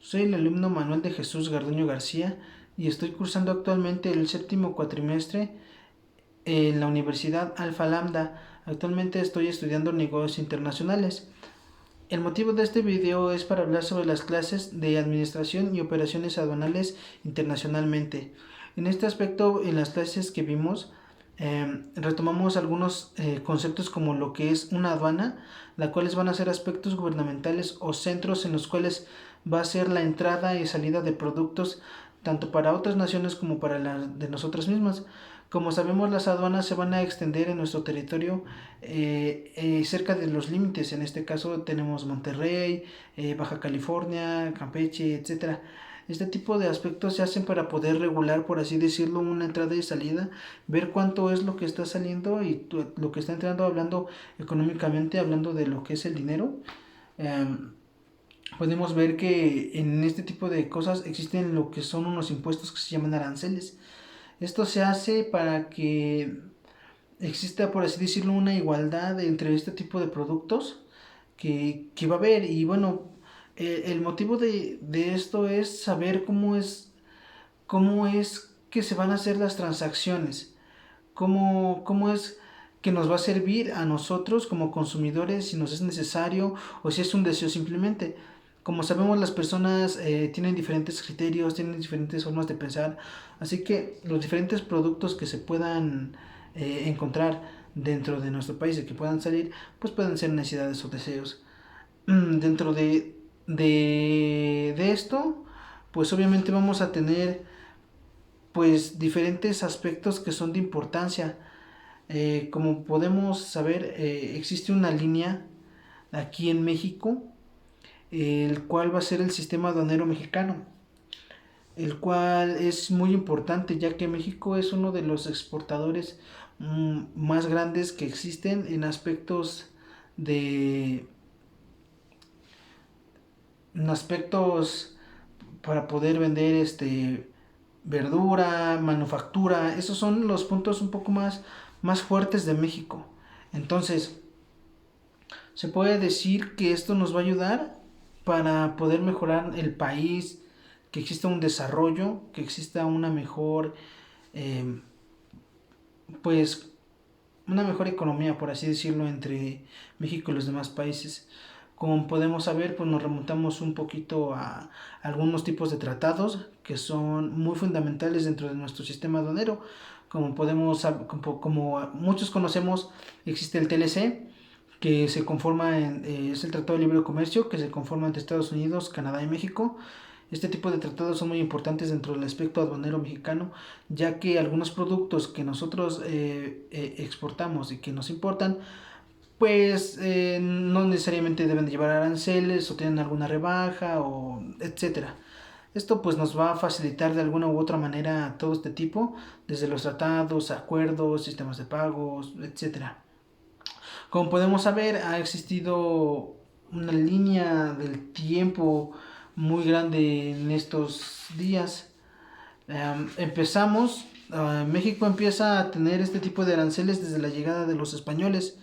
Soy el alumno Manuel de Jesús Garduño García y estoy cursando actualmente el séptimo cuatrimestre en la Universidad Alfa Lambda. Actualmente estoy estudiando negocios internacionales. El motivo de este video es para hablar sobre las clases de Administración y Operaciones Aduanales internacionalmente. En este aspecto, en las clases que vimos, retomamos algunos conceptos como lo que es una aduana, la cuales van a ser aspectos gubernamentales o centros en los cuales va a ser la entrada y salida de productos tanto para otras naciones como para la de nosotras mismas. Como sabemos, las aduanas se van a extender en nuestro territorio cerca de los límites. En este caso tenemos Monterrey, Baja California, Campeche, etcétera. Este tipo de aspectos se hacen para poder regular, por así decirlo, una entrada y salida, ver cuánto es lo que está saliendo y lo que está entrando, hablando económicamente, hablando de lo que es el dinero. Podemos ver que en este tipo de cosas existen lo que son unos impuestos que se llaman aranceles. Esto se hace para que exista, por así decirlo, una igualdad entre este tipo de productos que va a haber. Y bueno, el motivo de esto es saber cómo es que se van a hacer las transacciones, cómo es que nos va a servir a nosotros como consumidores, si nos es necesario o si es un deseo simplemente. Como sabemos, las personas tienen diferentes criterios, tienen diferentes formas de pensar, así que los diferentes productos que se puedan encontrar dentro de nuestro país y que puedan salir, pues pueden ser necesidades o deseos. Dentro de esto, pues obviamente vamos a tener pues diferentes aspectos que son de importancia. Como podemos saber, existe una línea aquí en México, el cual va a ser el sistema aduanero mexicano, el cual es muy importante ya que México es uno de los exportadores más grandes que existen en aspectos de en aspectos para poder vender verdura, manufactura. Esos son los puntos un poco más fuertes de México. Entonces, se puede decir que esto nos va a ayudar para poder mejorar el país, que exista un desarrollo, que exista una mejor, eh, pues, una mejor economía, por así decirlo, entre México y los demás países. Como podemos saber, pues nos remontamos un poquito a algunos tipos de tratados que son muy fundamentales dentro de nuestro sistema aduanero. Como muchos conocemos, existe el TLC, que se conforma es el Tratado de Libre Comercio, que se conforma entre Estados Unidos, Canadá y México. Este tipo de tratados son muy importantes dentro del aspecto aduanero mexicano, ya que algunos productos que nosotros exportamos y que nos importan, pues no necesariamente deben de llevar aranceles o tienen alguna rebaja o etcétera. Esto pues nos va a facilitar de alguna u otra manera todo este tipo, desde los tratados, acuerdos, sistemas de pagos, etcétera. Como podemos saber, ha existido una línea del tiempo muy grande en estos días. México empieza a tener este tipo de aranceles desde la llegada de los españoles.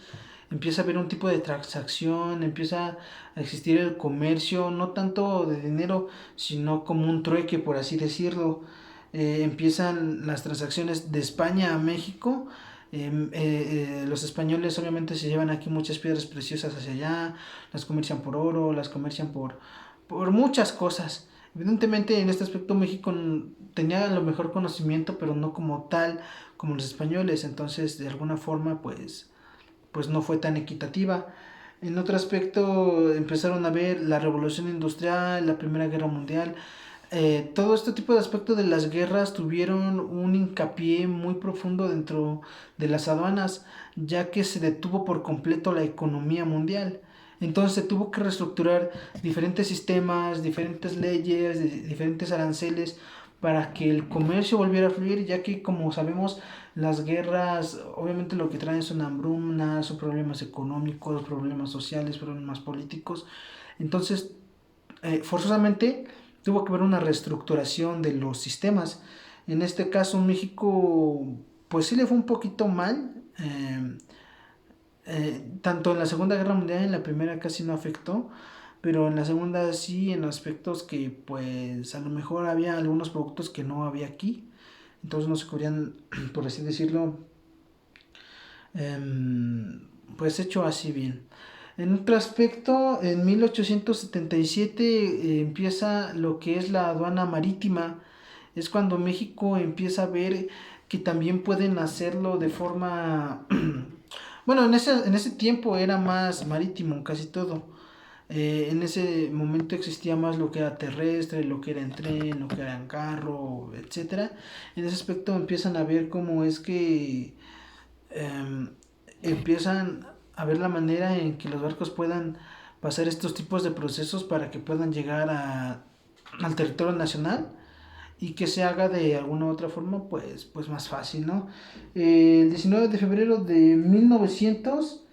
Empieza a haber un tipo de transacción, empieza a existir el comercio, no tanto de dinero, sino como un trueque, por así decirlo. Empiezan las transacciones de España a México. Los españoles obviamente se llevan aquí muchas piedras preciosas hacia allá, las comercian por oro, las comercian por muchas cosas. Evidentemente en este aspecto México tenía lo mejor conocimiento, pero no como tal como los españoles, entonces de alguna forma pues no fue tan equitativa. En otro aspecto empezaron a ver la revolución industrial, la Primera Guerra Mundial. Todo este tipo de aspectos de las guerras tuvieron un hincapié muy profundo dentro de las aduanas, ya que se detuvo por completo la economía mundial. Entonces se tuvo que reestructurar diferentes sistemas, diferentes leyes, diferentes aranceles para que el comercio volviera a fluir, ya que como sabemos las guerras obviamente lo que traen son hambrunas, son problemas económicos, problemas sociales, problemas políticos. Entonces forzosamente tuvo que haber una reestructuración de los sistemas. En este caso México pues sí le fue un poquito mal. Tanto en la Segunda Guerra Mundial y en la Primera casi no afectó, pero en la segunda sí, en aspectos que pues a lo mejor había algunos productos que no había aquí, entonces no se cubrían, por así decirlo, pues hecho así bien. En otro aspecto, en 1877 empieza lo que es la aduana marítima. Es cuando México empieza a ver que también pueden hacerlo de forma... bueno, en ese tiempo era más marítimo casi todo. En ese momento existía más lo que era terrestre, lo que era en tren, lo que era en carro, etcétera. En ese aspecto empiezan a ver cómo es que eh, empiezan a ver la manera en que los barcos puedan pasar estos tipos de procesos para que puedan llegar al territorio nacional y que se haga de alguna u otra forma pues más fácil, ¿no? El 19 de febrero de 1900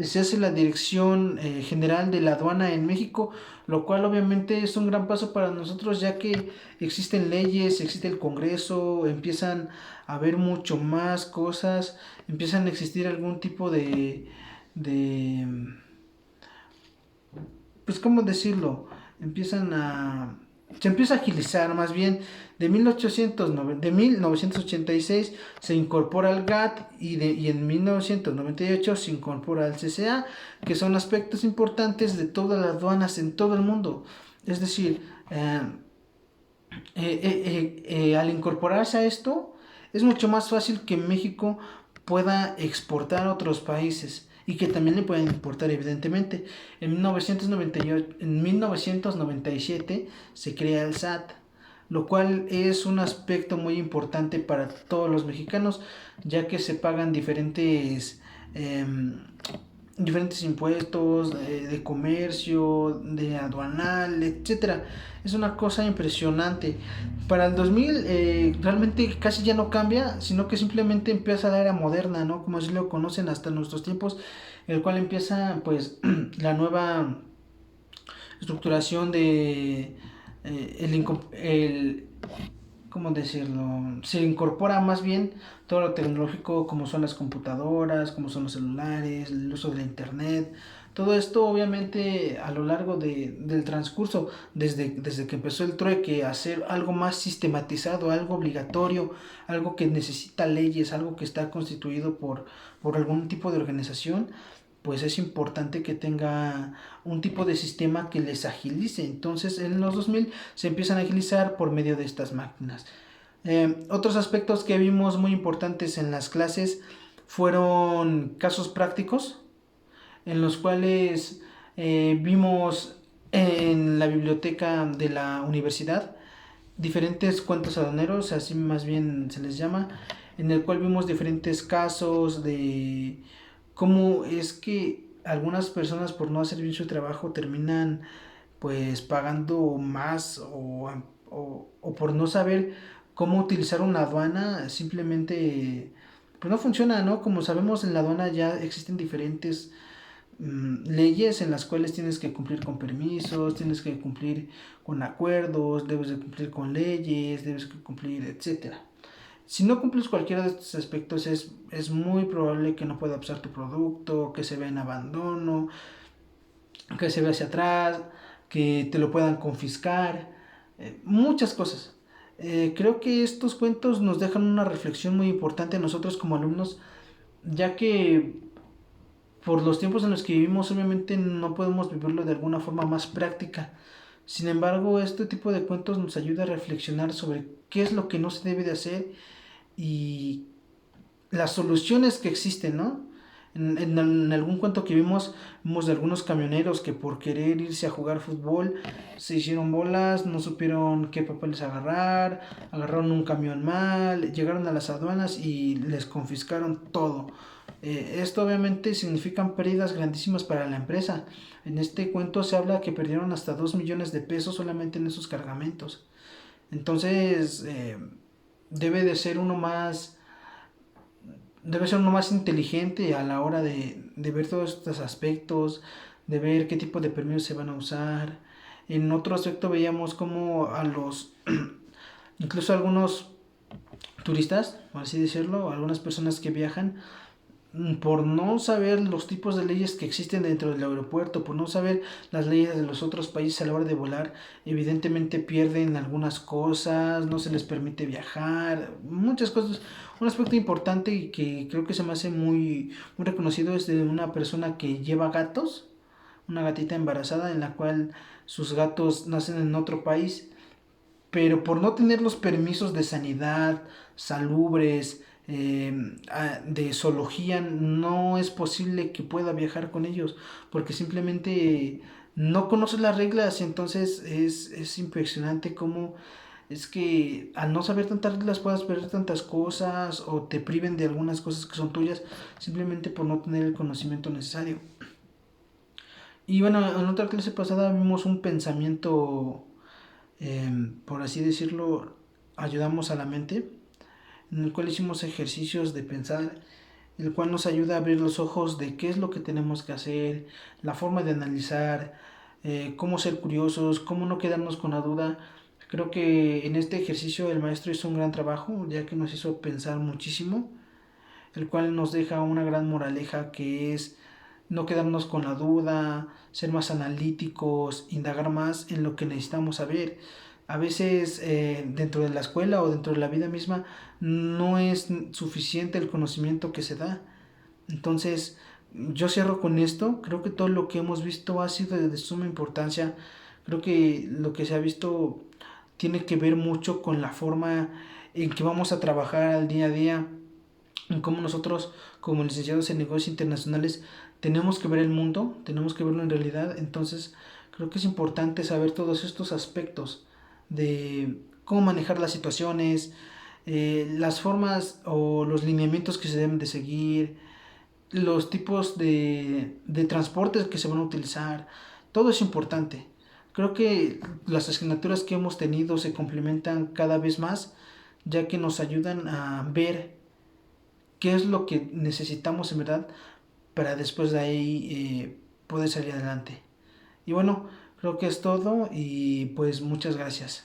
se hace la Dirección General de la Aduana en México, lo cual obviamente es un gran paso para nosotros ya que existen leyes, existe el Congreso, empiezan a haber mucho más cosas, empiezan a existir algún tipo de pues cómo decirlo, empiezan a se empieza a agilizar más bien de 1986 se incorpora al GATT y en 1998 se incorpora al CCA, que son aspectos importantes de todas las aduanas en todo el mundo. Es decir, al incorporarse a esto, es mucho más fácil que México pueda exportar a otros países y que también le puedan importar, evidentemente. En 1997 se crea el SAT, lo cual es un aspecto muy importante para todos los mexicanos, ya que se pagan eh, diferentes impuestos de comercio, de aduanal, etcétera. Es una cosa impresionante. Para el 2000 realmente casi ya no cambia, sino que simplemente empieza la era moderna, ¿no? Como así lo conocen hasta nuestros tiempos, el cual empieza pues la nueva estructuración de el ¿cómo decirlo? Se incorpora más bien todo lo tecnológico como son las computadoras, como son los celulares, el uso de la internet. Todo esto obviamente a lo largo del transcurso, desde que empezó el trueque, a hacer algo más sistematizado, algo obligatorio, algo que necesita leyes, algo que está constituido por algún tipo de organización, pues es importante que tenga un tipo de sistema que les agilice. Entonces en los 2000 se empiezan a agilizar por medio de estas máquinas. Otros aspectos que vimos muy importantes en las clases fueron casos prácticos, en los cuales vimos en la biblioteca de la universidad diferentes cuentos aduaneros, así más bien se les llama, en el cual vimos diferentes casos de cómo es que algunas personas por no hacer bien su trabajo terminan pues pagando más o por no saber cómo utilizar una aduana simplemente pues no funciona, ¿no? Como sabemos en la aduana ya existen diferentes leyes en las cuales tienes que cumplir con permisos, tienes que cumplir con acuerdos, debes de cumplir con leyes, debes de cumplir, etcétera. Si no cumples cualquiera de estos aspectos es muy probable que no pueda usar tu producto, que se vea en abandono, que se vea hacia atrás, que te lo puedan confiscar, muchas cosas. Creo que estos cuentos nos dejan una reflexión muy importante a nosotros como alumnos, ya que por los tiempos en los que vivimos obviamente no podemos vivirlo de alguna forma más práctica. Sin embargo, este tipo de cuentos nos ayuda a reflexionar sobre qué es lo que no se debe de hacer y las soluciones que existen, ¿no? En algún cuento que vimos de algunos camioneros que por querer irse a jugar fútbol se hicieron bolas, no supieron qué papeles agarrar, agarraron un camión mal, llegaron a las aduanas y les confiscaron todo. Esto obviamente significan pérdidas grandísimas para la empresa. En este cuento se habla que perdieron hasta 2 millones de pesos solamente en esos cargamentos. Entonces, debe de ser uno más debe ser uno más inteligente a la hora de ver todos estos aspectos, de ver qué tipo de permisos se van a usar. En otro aspecto veíamos como a los, incluso algunos turistas, por así decirlo, algunas personas que viajan, por no saber los tipos de leyes que existen dentro del aeropuerto, por no saber las leyes de los otros países a la hora de volar, evidentemente pierden algunas cosas, no se les permite viajar, muchas cosas. Un aspecto importante y que creo que se me hace muy reconocido es de una persona que lleva gatos, una gatita embarazada en la cual sus gatos nacen en otro país, pero por no tener los permisos de sanidad, salubres, de zoología, no es posible que pueda viajar con ellos, porque simplemente no conoce las reglas. Entonces es impresionante cómo es que al no saber tantas reglas puedas perder tantas cosas o te priven de algunas cosas que son tuyas simplemente por no tener el conocimiento necesario. Y bueno, en otra clase pasada vimos un pensamiento, por así decirlo, ayudamos a la mente, en el cual hicimos ejercicios de pensar, el cual nos ayuda a abrir los ojos de qué es lo que tenemos que hacer, la forma de analizar, cómo ser curiosos, cómo no quedarnos con la duda. Creo que en este ejercicio el maestro hizo un gran trabajo, ya que nos hizo pensar muchísimo, el cual nos deja una gran moraleja que es no quedarnos con la duda, ser más analíticos, indagar más en lo que necesitamos saber. A veces dentro de la escuela o dentro de la vida misma no es suficiente el conocimiento que se da. Entonces yo cierro con esto. Creo que todo lo que hemos visto ha sido de suma importancia. Creo que lo que se ha visto tiene que ver mucho con la forma en que vamos a trabajar al día a día, en cómo nosotros como licenciados en negocios internacionales tenemos que ver el mundo, tenemos que verlo en realidad. Entonces creo que es importante saber todos estos aspectos de cómo manejar las situaciones, las formas o los lineamientos que se deben de seguir, los tipos de transportes que se van a utilizar. Todo es importante. Creo que las asignaturas que hemos tenido se complementan cada vez más, ya que nos ayudan a ver qué es lo que necesitamos en verdad para después de ahí poder salir adelante. Y bueno, creo que es todo y pues muchas gracias.